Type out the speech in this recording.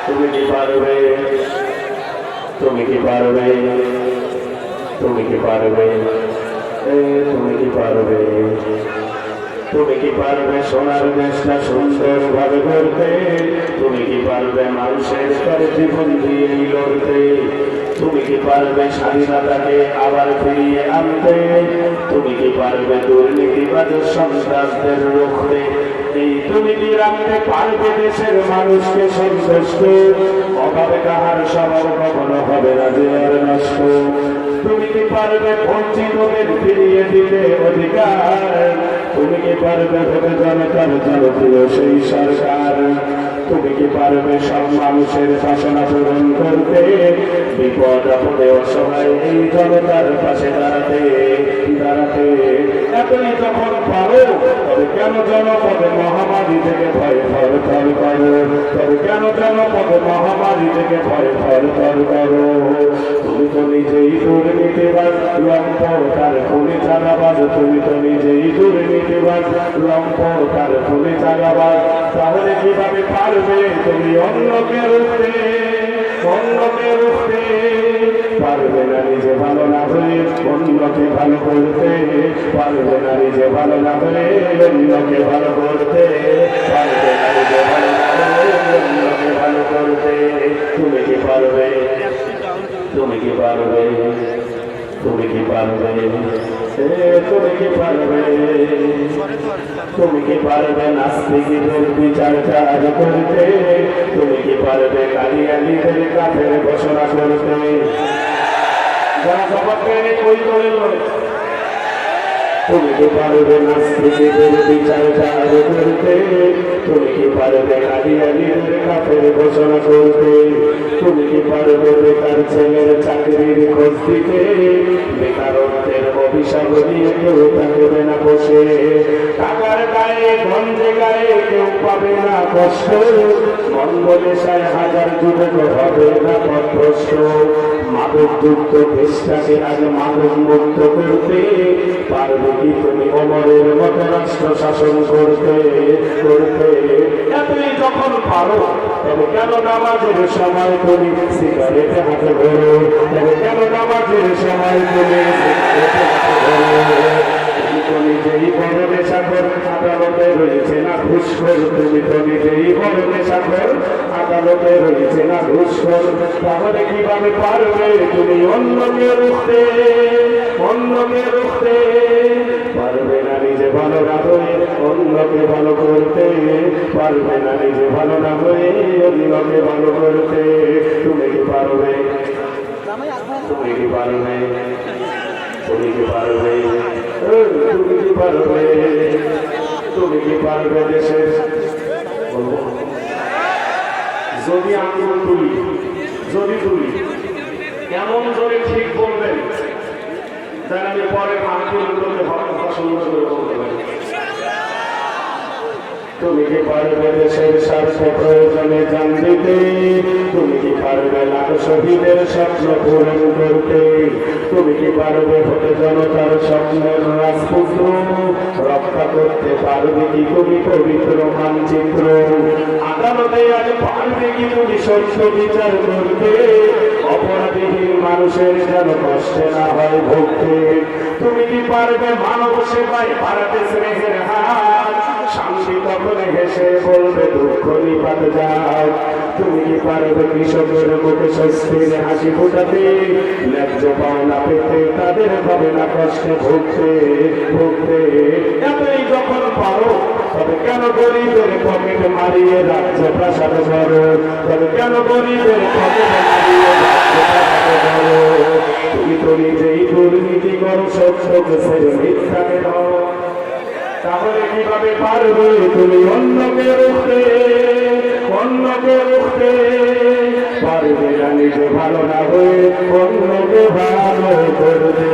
তুমি কি পারবে, তুমি কি পারবে, তুমি কি পারবে, তুমি কি পারবে, তুমি কি পারবে সোনার দেশটা সুন্দর ভাবে গড়তে, তুমি কি পারবে মানুষের করে জীবন দিয়ে লড়তে, তুমি কি পারবে স্বাধীনতাকে আবার ফিরিয়ে আনতে, তুমি কি পারবে দুর্নীতিবাজ সন্ত্রাসদের রুখতে, এই তুমি কি রাখতে পারবে দেশের মানুষকে সন্তুষ্ট, অভাবে কাহার স্বভাব কখনো হবে না যে আর নষ্ট, তুমি কি পারবে বঞ্চিতদের ফিরিয়ে দিতে অধিকার, তুমি কি পারবে ভোটে জনতার জনপ্রিয় সেই সরকার, তুমি কি পারবে সব মানুষের বাসনা পূরণ করতে, বিপদ আপদে অসহায় এই জনতার পাশে দাঁড়াতে দাঁড়াতে, এতই যখন পারো তবে কেন জনপদে মহামারী থেকে ভয় থর থর করো, তবে কেন জনপদে মহামারী থেকে ভয় থর থর করো, তুমি তো নিজেই দুর্নীতিবাজ লম্প তার খুনি চাঁদাবাজ, তুমি তো নিজেই দুর্নীতিবাজ লম্প তার খুনি চাঁদাবাজ, তাহলে কিভাবে পারবে তুমি অন্যকে রুখতে, অন্যকে রুখতে, পারবে না নিজে ভালো না হয়ে অন্যকে ভালো করতে, পারবে না নিজে ভালো না হয়ে অন্যকে ভালো করতে, পারবে না নিজে ভালো না হয়ে অন্যকে ভালো করতে, তুমি কি পারবে, তুমি কি পারবে, তুমি কি পারবে, তুমি কি পারবে, তুমি কি পারবে নাস্তিকদের বিচার চার করতে, তুমি কি পারবে কালিয়ালিদের কাফের ঘোষণা করতে, যারা শপথ করে কই করে তুমি কি পারবে নাস্তিকদের বিচার চার করতে, তুমি কি পারবে কালিয়ালিদের কাফের ঘোষণা করতে, তুমি কি পারবে বেকার ছেলের চাকরির খোঁজ দিতে, বেকারত্বের অভিশাপ দিয়ে কেউ থাকবে না বসে, টাকার গায়ে গঞ্জে গায়ে কেউ পাবে না কষ্ট, বন্ধ নেশায় হাজার যুবক হবে না পথভ্রষ্ট, মাদক যুক্ত দেশটাকে আজ মাদক মুক্ত করতে, পারবে কি তুমি অমরের মতো রাষ্ট্র শাসন করতে করতে, এতই যখন পারো তবে কেন নামাজের সময় তুমি সিগারেটে হাতে ধরো, তবে কেন নামাজের সময় তুমি সিগারেটে হাতে ধরো, তুমি তো নিজেই বড় নেশাখোর আদালতে রয়েছে না ঘুষখোর, তুমি তো নিজেই বড় নেশাখোর আদালতে রয়েছে না ঘুষখোর, তাহলে কিভাবে পারবে তুমি অন্যকে রুখতে, অন্যকে রুখতে, পারবে না নিজে ভালো না হয়ে অন্যকে ভালো করতে, পারবে না নিজে ভালো না হয়ে অন্যকে ভালো করতে, তুমি কি পারবে, তুমি কি পারবে, তুমি কি পারবে, তুমি কি পারবে, তুমি কি পারবে দেশের, যদি আঙুল তুলি, যদি তুলি এমন জোরে ঠিক বলবেন যেন আমি পরে মাহফিলগুলোতে কথা সুন্দর করে বলতে পারি, তুমি কি পারবে দেশের স্বার্থ প্রয়োজনে জান দিতে, তুমি কি পারবে লাখ শহীদের স্বপ্ন পূরণ করতে, তুমি কি পারবে ভোটে জনতার স্বপ্নের রাজপুত্র রক্ষা করতে, পারবে কি তুমি পবিত্র মানচিত্র, আদালতে আজ পারবে কি তুমি সত্য বিচার করতে, অপরাধীহীন মানুষের যেন কষ্টে না হয় ভুগতে, তুমি কি পারবে মানব সেবায় বাড়াতে স্নেহের হাত, শান্তি তখন হেসে বলবে দুঃখ নিপাত যাও, তুমি কি পারবে কৃষকের মুখে স্বস্তির হাসি ফোটাতে, ন্যায্য পাওনা পেতে তাদের হবে না কষ্টে ভুগতে ভুগতে, এতই যখন পারো তবে কেন গরিবের পকেট মারিয়ে রাজ্য প্রাসাদ করো, তবে কেন গরিবের পকেট মারিয়ে রাজ্য প্রাসাদ করো, তুমি তো নিজেই দুর্নীতি করো সত্যকে ছেড়ে মিথ্যাকে দাও, তাহলে কিভাবে পারবে তুমি অন্যকে রুখতে, অন্যকে রুখতে, পারবে না নিজে ভালো না হয়ে অন্যকে ভালো করতে।